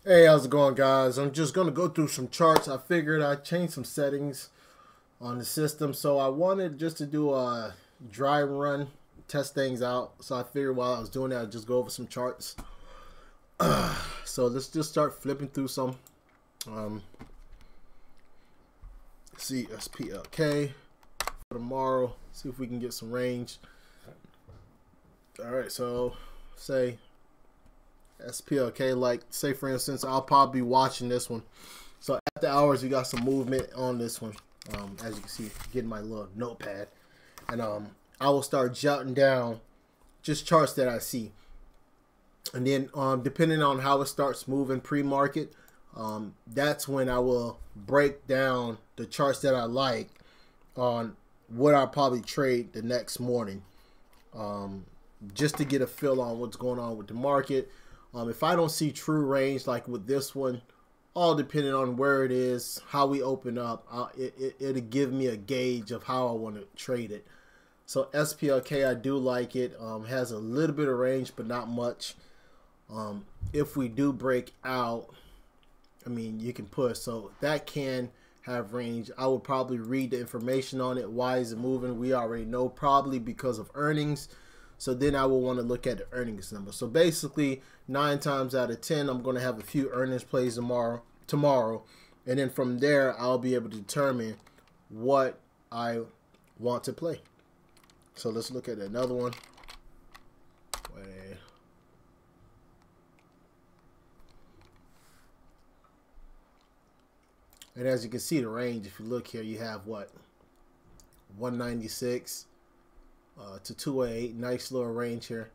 Hey, how's it going, guys? I'm just going to go through some charts. I figured I'd change some settings on the system. So I wanted just to do a dry run, test things out. So I figured while I was doing that, I'd just go over some charts. So let's just start flipping through some. See SPLK for tomorrow. See if we can get some range. All right, so say SPLK, like say for instance, I'll probably be watching this one. So after hours, you got some movement on this one. As you can see, getting my little notepad, and I will start jotting down just charts that I see, and then depending on how it starts moving pre-market, that's when I will break down the charts that I like on what I'll probably trade the next morning, just to get a feel on what's going on with the market. If I don't see true range like with this one, all depending on where it is, how we open up, it'll give me a gauge of how I want to trade it. So SPLK, I do like it. Has a little bit of range, but not much. If we do break out, I mean, you can push. So that can have range. I would probably read the information on it. Why is it moving? We already know, probably because of earnings. So then I will want to look at the earnings number. So basically, 9 times out of 10, I'm going to have a few earnings plays tomorrow. And then from there, I'll be able to determine what I want to play. So let's look at another one. And as you can see, the range, if you look here, you have what? 196 to 208. Nice little range here.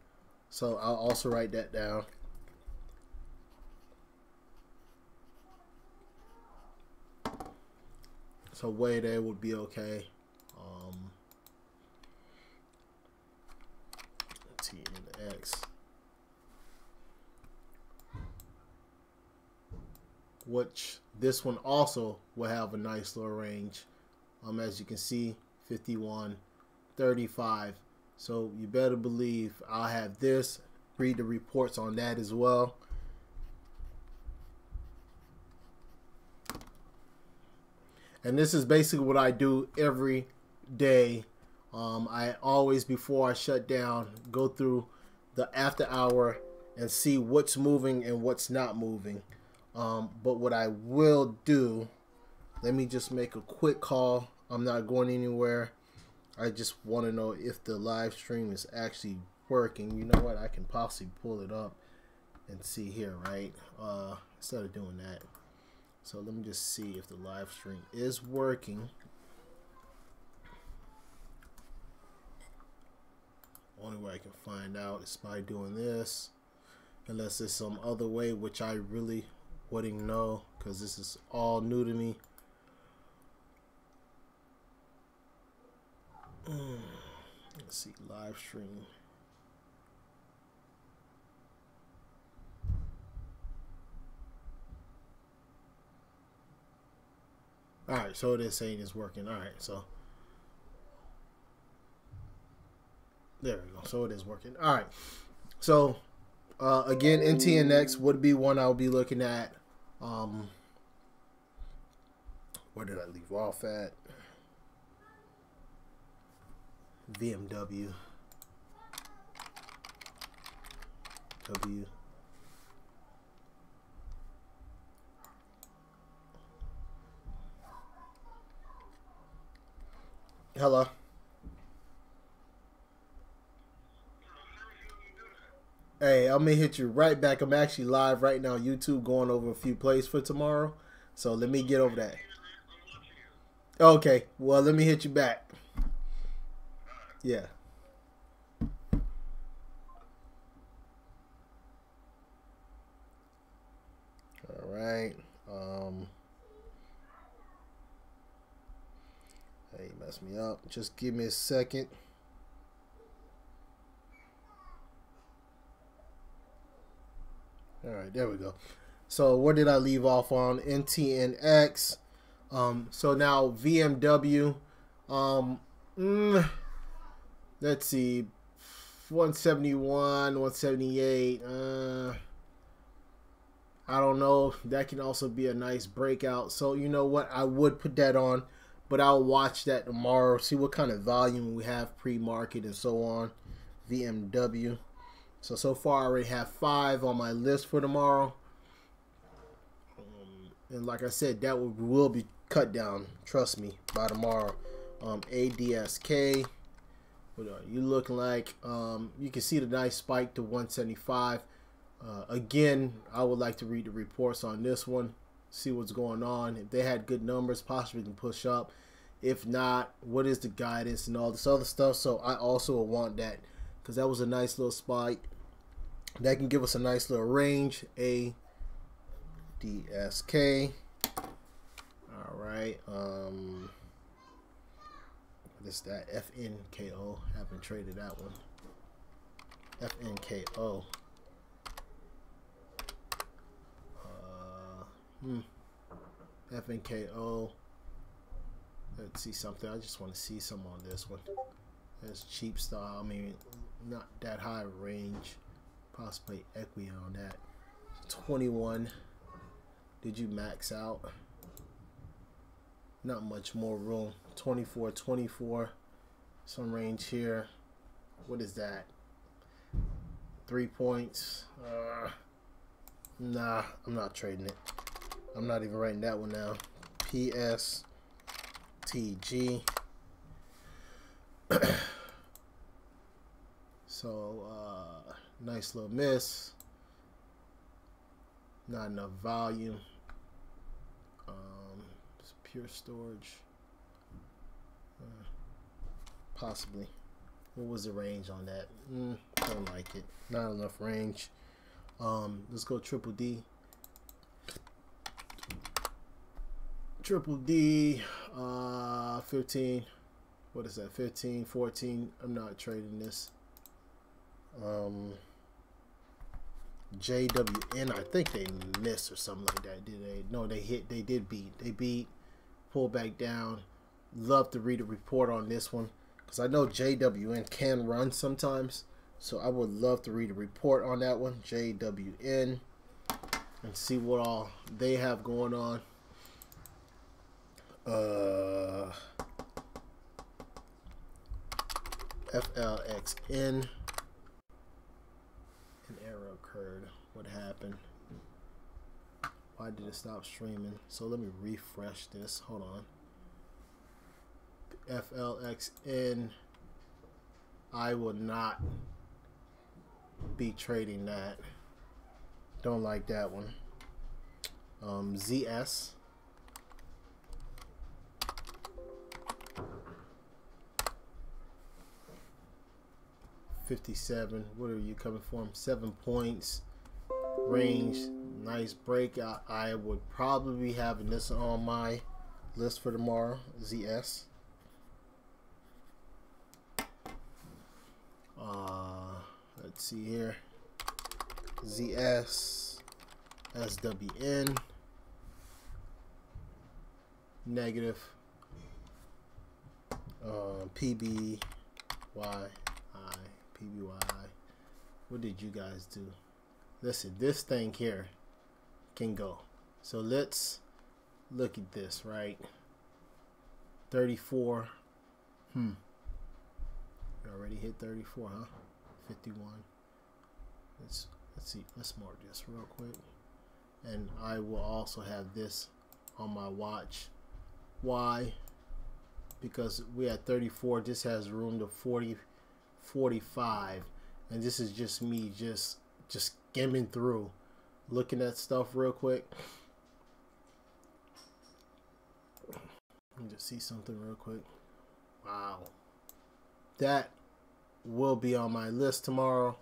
So I'll also write that down. So way there would be okay. T and X. Which this one also will have a nice little range. As you can see, 51, 35. So you better believe I'll have this. Read the reports on that as well. And this is basically what I do every day. I always, before I shut down, go through the after hour and see what's moving and what's not moving. But what I will do, let me just make a quick call. I'm not going anywhere. I just want to know if the live stream is actually working. You know what? I can possibly pull it up and see here, right? Instead of doing that. So let me just see if the live stream is working. Only way I can find out is by doing this. Unless there's some other way, which I really wouldn't know, because this is all new to me. Let's see, live stream. All right, so it is saying it's working. All right, so there we go. So it is working. All right, so again, NTNX would be one I'll be looking at. Where did I leave off at? VMW. Hello. Hey, I'm gonna hit you right back. I'm actually live right now on YouTube, going over a few plays for tomorrow. So let me get over that. Okay, well, let me hit you back. Yeah. All right. Hey, messed me up. Just give me a second. All right, there we go. So where did I leave off on? NTNX. So now VMW. Let's see, 171, 178. I don't know. That can also be a nice breakout. So you know what? I would put that on, but I'll watch that tomorrow. See what kind of volume we have pre-market and so on. VMW. So far I already have 5 on my list for tomorrow. And like I said, that will be cut down. Trust me, by tomorrow. ADSK. What are you looking like? You can see the nice spike to 175. Again, I would like to read the reports on this one, see what's going on. If they had good numbers, possibly can push up. If not, what is the guidance and all this other stuff? So I also want that, because that was a nice little spike. That can give us a nice little range. ADSK. All right. What is that? FNKO. Haven't traded that one. FNKO. FNKO. Let's see something. I just want to see some on this one. That's cheap style. I mean, not that high range. Possibly equity on that. 21. Did you max out? Not much more room. 24, 24. Some range here. What is that? 3 points. Nah, I'm not trading it. I'm not even writing that one down. PSTG. So, nice little miss. Not enough volume. It's pure storage. Possibly. What was the range on that? Don't like it. Not enough range. Let's go triple D. Triple D, 15. What is that? 15, 14. I'm not trading this. JWN, I think they missed or something like that. Did they? No, they hit. They did beat. They beat. Pull back down. Love to read a report on this one, because I know JWN can run sometimes. So I would love to read a report on that one, JWN, and see what all they have going on. FLXN. An error occurred. What happened? Why did it stop streaming? So let me refresh this. Hold on. FLXN. I will not be trading that. Don't like that one. ZS. $57. What are you coming from? 7 points. Range. Nice breakout. I would probably be having this on my list for tomorrow. ZS. Let's see here. ZS. SWN. Negative. PBYI. PBYI. What did you guys do? Listen, this thing here can go. So let's look at this, right? 34. You already hit 34, huh? 51. Let's see. Let's mark this real quick. And I will also have this on my watch. Why? Because we at 34. This has room to 40. 45, and this is just me just skimming through, looking at stuff real quick. Let me just see something real quick. Wow, that will be on my list tomorrow.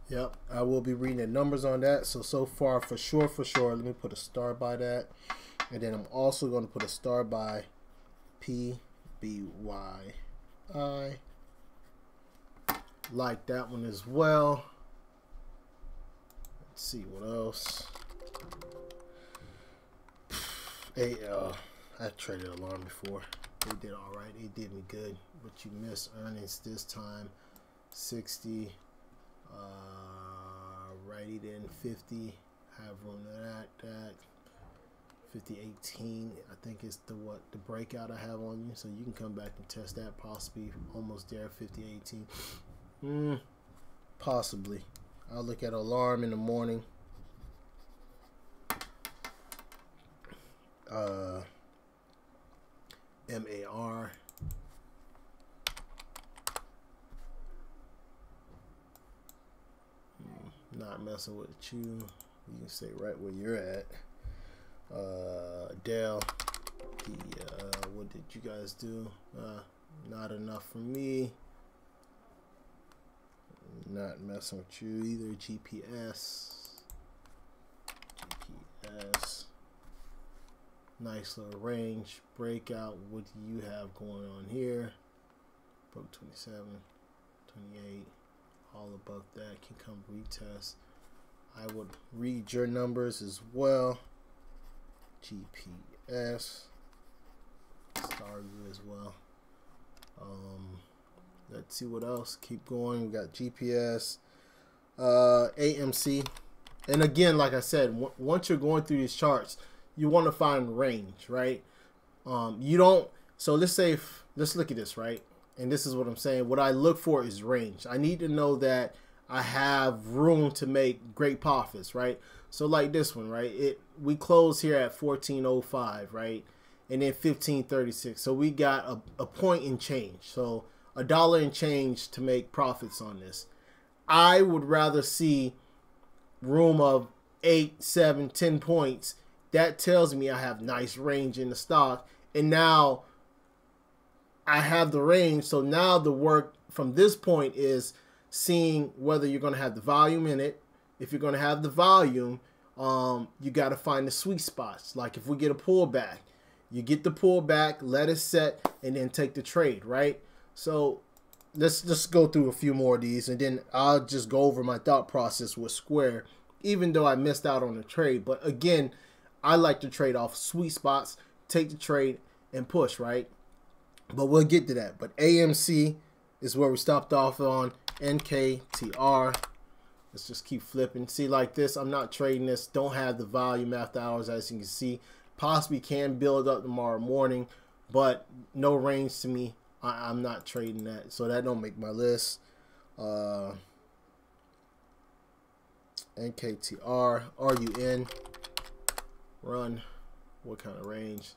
Yep, I will be reading the numbers on that. So far, for sure. Let me put a star by that. And then I'm also going to put a star by PBYI. Like that one as well. Let's see what else. AL. I traded alarm before. They did all right. They did me good, but you missed earnings this time. 60. Righty then 50. Have room to that. 50.18. I think it's the breakout I have on you, so you can come back and test that. Possibly almost there. 50.18. Possibly. I'll look at alarm in the morning. MAR. Not messing with you. You can stay right where you're at. Dell. What did you guys do? Not enough for me. Not messing with you either. GPS. Nice little range. Breakout. What do you have going on here? Broke 27, 28. All above that can come retest. I would read your numbers as well. GPS. Star view as well. Let's see what else. Keep going. We got GPS. AMC. And again, like I said, once you're going through these charts, you want to find range, right? You don't. So let's say, let's look at this, right? And this is what I'm saying. What I look for is range. I need to know that I have room to make great profits, right? So like this one, right? We close here at 14.05, right? And then 15.36. So we got a point in change. So $1 in change to make profits on this. I would rather see room of 8, 7, 10 points. That tells me I have nice range in the stock. And now I have the range. So now the work from this point is seeing whether you're going to have the volume in it. If you're going to have the volume, you got to find the sweet spots. Like if we get a pullback, you get the pullback, let it set, and then take the trade, right? So let's just go through a few more of these, and then I'll just go over my thought process with Square, even though I missed out on the trade. But again, I like to trade off sweet spots, take the trade, and push, right? But we'll get to that. But AMC is where we stopped off on. NKTR. Let's just keep flipping. See, like this, I'm not trading this. Don't have the volume after hours, as you can see. Possibly can build up tomorrow morning, but no range to me. I'm not trading that. So that don't make my list. NKTR. RUN. Run. What kind of range?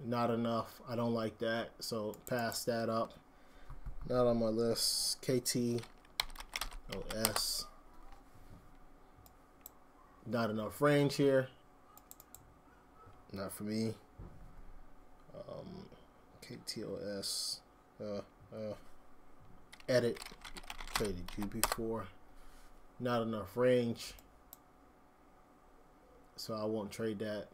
Not enough. I don't like that. So pass that up. Not on my list. KTOS. Not enough range here. Not for me. KTOS. Edit. Traded you before. Not enough range. So I won't trade that.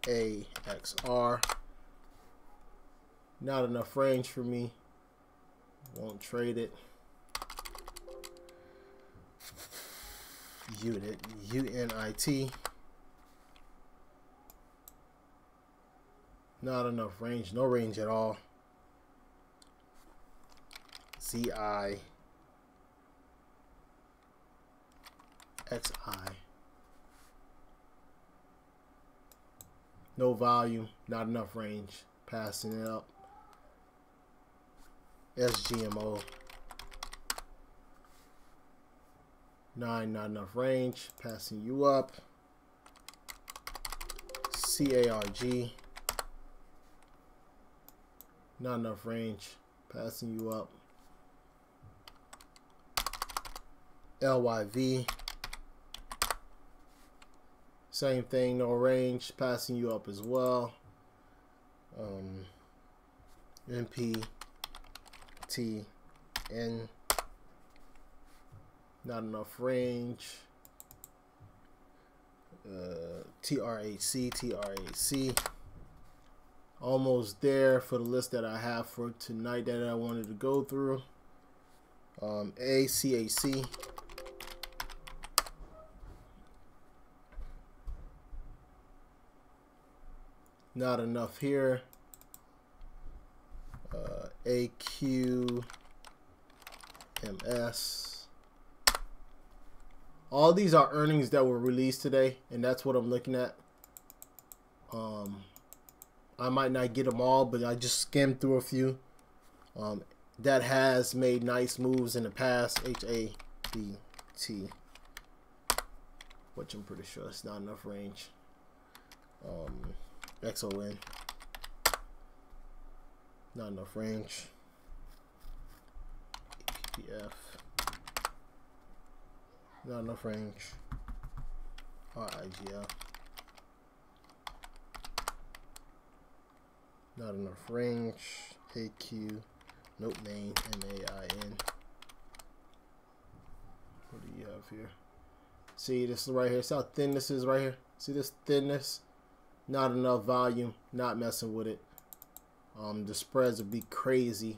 MAXR. Not enough range for me. Won't trade it. UNIT. Not enough range. No range at all. ZI. XI. No volume, not enough range. Passing it up. SGMO. 9, not enough range. Passing you up. CARG. Not enough range. Passing you up. LYV. Same thing, no range, passing you up as well. NPTN. Not enough range. TRAC. Almost there for the list that I have for tonight that I wanted to go through. ACAC. Not enough here. AQ, MS. All these are earnings that were released today, and that's what I'm looking at. I might not get them all, but I just skimmed through a few that has made nice moves in the past. HABT, which I'm pretty sure it's not enough range. XON, not enough range. EPF, not enough range. RIGL, not enough range. AQ, note main, MAIN. What do you have here? See this right here. See how thin this is right here? See this thinness? Not enough volume. Not messing with it. The spreads would be crazy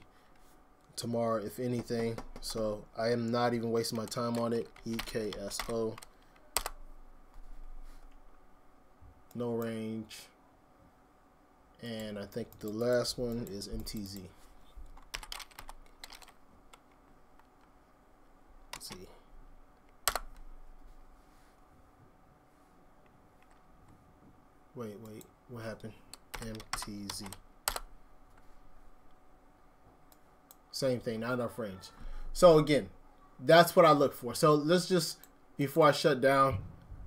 tomorrow, if anything. So I am not even wasting my time on it. EKSO. No range. And I think the last one is MTZ. Let's see. Wait, what happened? MTZ. Same thing, not enough range. So again, that's what I look for. So let's just, before I shut down,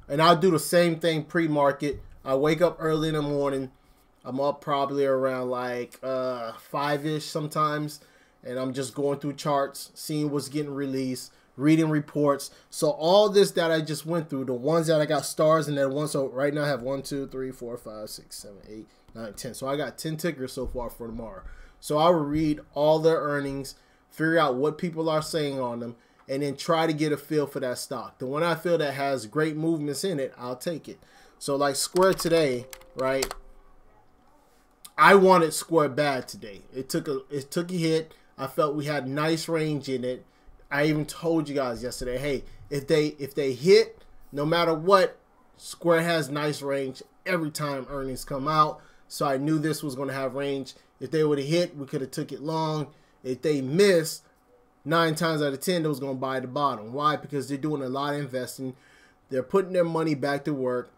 and I'll do the same thing pre-market. I wake up early in the morning. I'm up probably around like 5-ish sometimes, and I'm just going through charts, seeing what's getting released, reading reports. So all this that I just went through, the ones that I got stars and then one. So right now I have 1, 2, 3, 4, 5, 6, 7, 8, 9, 10. So I got 10 tickers so far for tomorrow. So I will read all their earnings, figure out what people are saying on them, and then try to get a feel for that stock. The one I feel that has great movements in it, I'll take it. So like Square today, right? I wanted Square bad today. It took a hit. I felt we had nice range in it. I even told you guys yesterday, hey, if they hit, no matter what, Square has nice range every time earnings come out. So I knew this was going to have range. If they would have hit, we could have took it long. If they missed, 9 times out of 10, they was going to buy the bottom. Why? Because they're doing a lot of investing. They're putting their money back to work.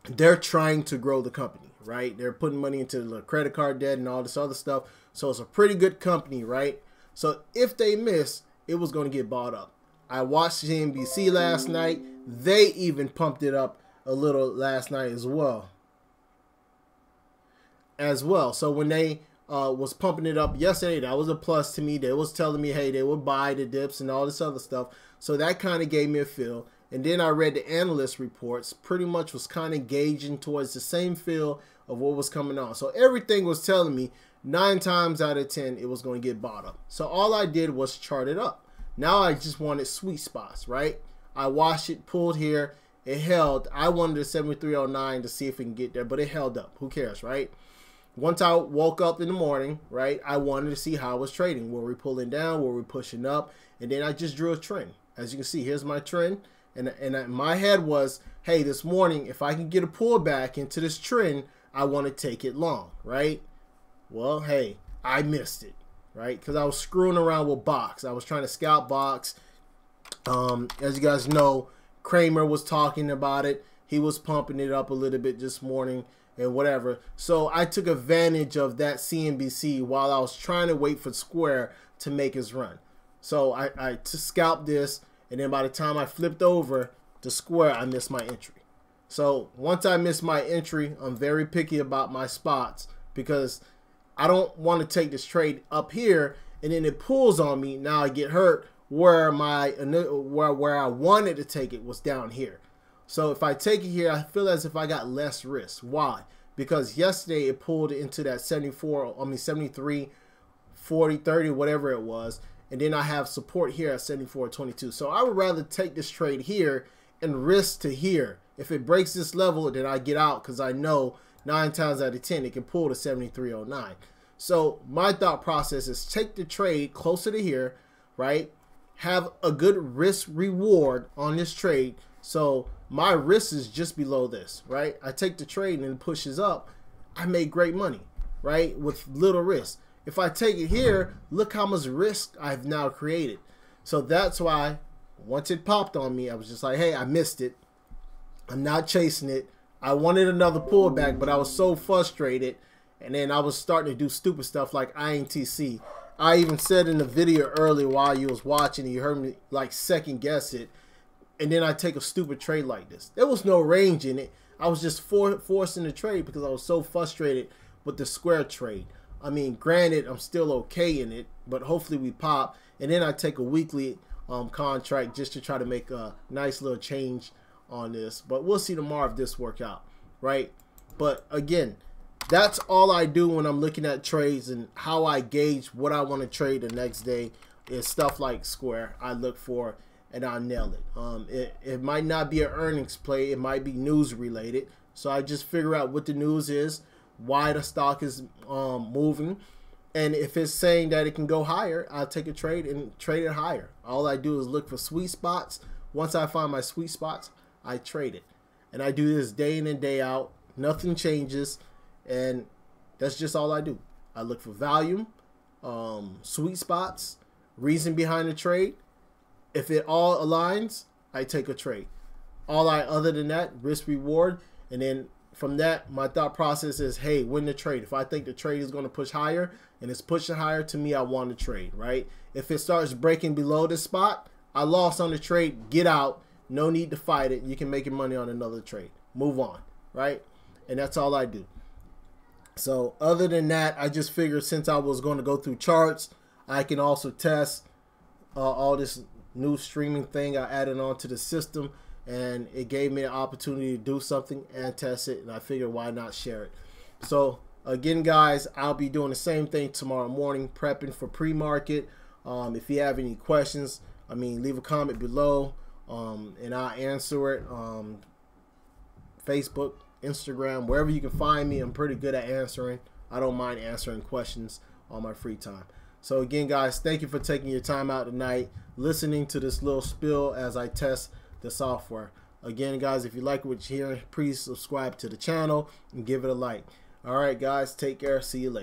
They're trying to grow the company, right? They're putting money into the credit card debt and all this other stuff. So it's a pretty good company, right? So if they miss, it was going to get bought up. I watched CNBC last night. They even pumped it up a little last night as well. So when they was pumping it up yesterday, that was a plus to me. They was telling me, hey, they would buy the dips and all this other stuff. So that kind of gave me a feel. And then I read the analyst reports, pretty much was kind of gauging towards the same feel of what was coming on. So everything was telling me 9 times out of 10, it was going to get bought up. So all I did was chart it up. Now I just wanted sweet spots, right? I watched it, pulled here, it held. I wanted a 7309 to see if it can get there, but it held up. Who cares, right? Once I woke up in the morning, right, I wanted to see how it was trading. Were we pulling down? Were we pushing up? And then I just drew a trend. As you can see, here's my trend. And my head was, hey, this morning, if I can get a pullback into this trend, I want to take it long, right? Well, hey, I missed it, right? Because I was screwing around with Box. I was trying to scout Box. As you guys know, Kramer was talking about it. He was pumping it up a little bit this morning and whatever. So I took advantage of that CNBC while I was trying to wait for Square to make his run. So I scalped this. And then by the time I flipped over to Square, I missed my entry. So once I miss my entry, I'm very picky about my spots because I don't want to take this trade up here and then it pulls on me. Now I get hurt where I wanted to take it was down here. So if I take it here, I feel as if I got less risk. Why? Because yesterday it pulled into that 73, 40, 30, whatever it was. And then I have support here at 74.22. So I would rather take this trade here and risk to here. If it breaks this level, then I get out because I know 9 times out of 10 it can pull to 73.09. So my thought process is take the trade closer to here, right? Have a good risk reward on this trade. So my risk is just below this, right? I take the trade and it pushes up. I made great money, right? With little risk. If I take it here, look how much risk I've now created. So that's why once it popped on me, I was just like, hey, I missed it. I'm not chasing it. I wanted another pullback, but I was so frustrated. And then I was starting to do stupid stuff like INTC. I even said in the video earlier while you was watching, you heard me like second guess it. And then I take a stupid trade like this. There was no range in it. I was just forcing the trade because I was so frustrated with the square trade. I mean, granted, I'm still okay in it, but hopefully we pop. And then I take a weekly contract just to try to make a nice little change on this. But we'll see tomorrow if this works out, right? But again, that's all I do when I'm looking at trades, and how I gauge what I want to trade the next day is stuff like Square. I look for and I nail it. It might not be an earnings play. It might be news related. So I just figure out what the news is, why the stock is moving. And if it's saying that it can go higher, I'll take a trade and trade it higher. All I do is look for sweet spots. Once I find my sweet spots, I trade it. And I do this day in and day out. Nothing changes. And that's just all I do. I look for volume, sweet spots, reason behind the trade. If it all aligns, I take a trade. Other than that, risk reward. And then from that, my thought process is, hey, win the trade. If I think the trade is going to push higher and it's pushing higher, to me, I want to trade, right? If it starts breaking below this spot, I lost on the trade. Get out. No need to fight it. You can make your money on another trade. Move on, right? And that's all I do. So other than that, I just figured since I was going to go through charts, I can also test all this new streaming thing I added onto the system, and it gave me an opportunity to do something and test it, and I figured why not share it. So again, guys, I'll be doing the same thing tomorrow morning, prepping for pre-market. If you have any questions, leave a comment below, and I'll answer it. Facebook, Instagram, wherever you can find me, I'm pretty good at answering. I don't mind answering questions on my free time. So again, guys, thank you for taking your time out tonight, listening to this little spill as I test the software. Again, guys, if you like what you're hearing, please subscribe to the channel and give it a like. All right, guys, take care. See you later.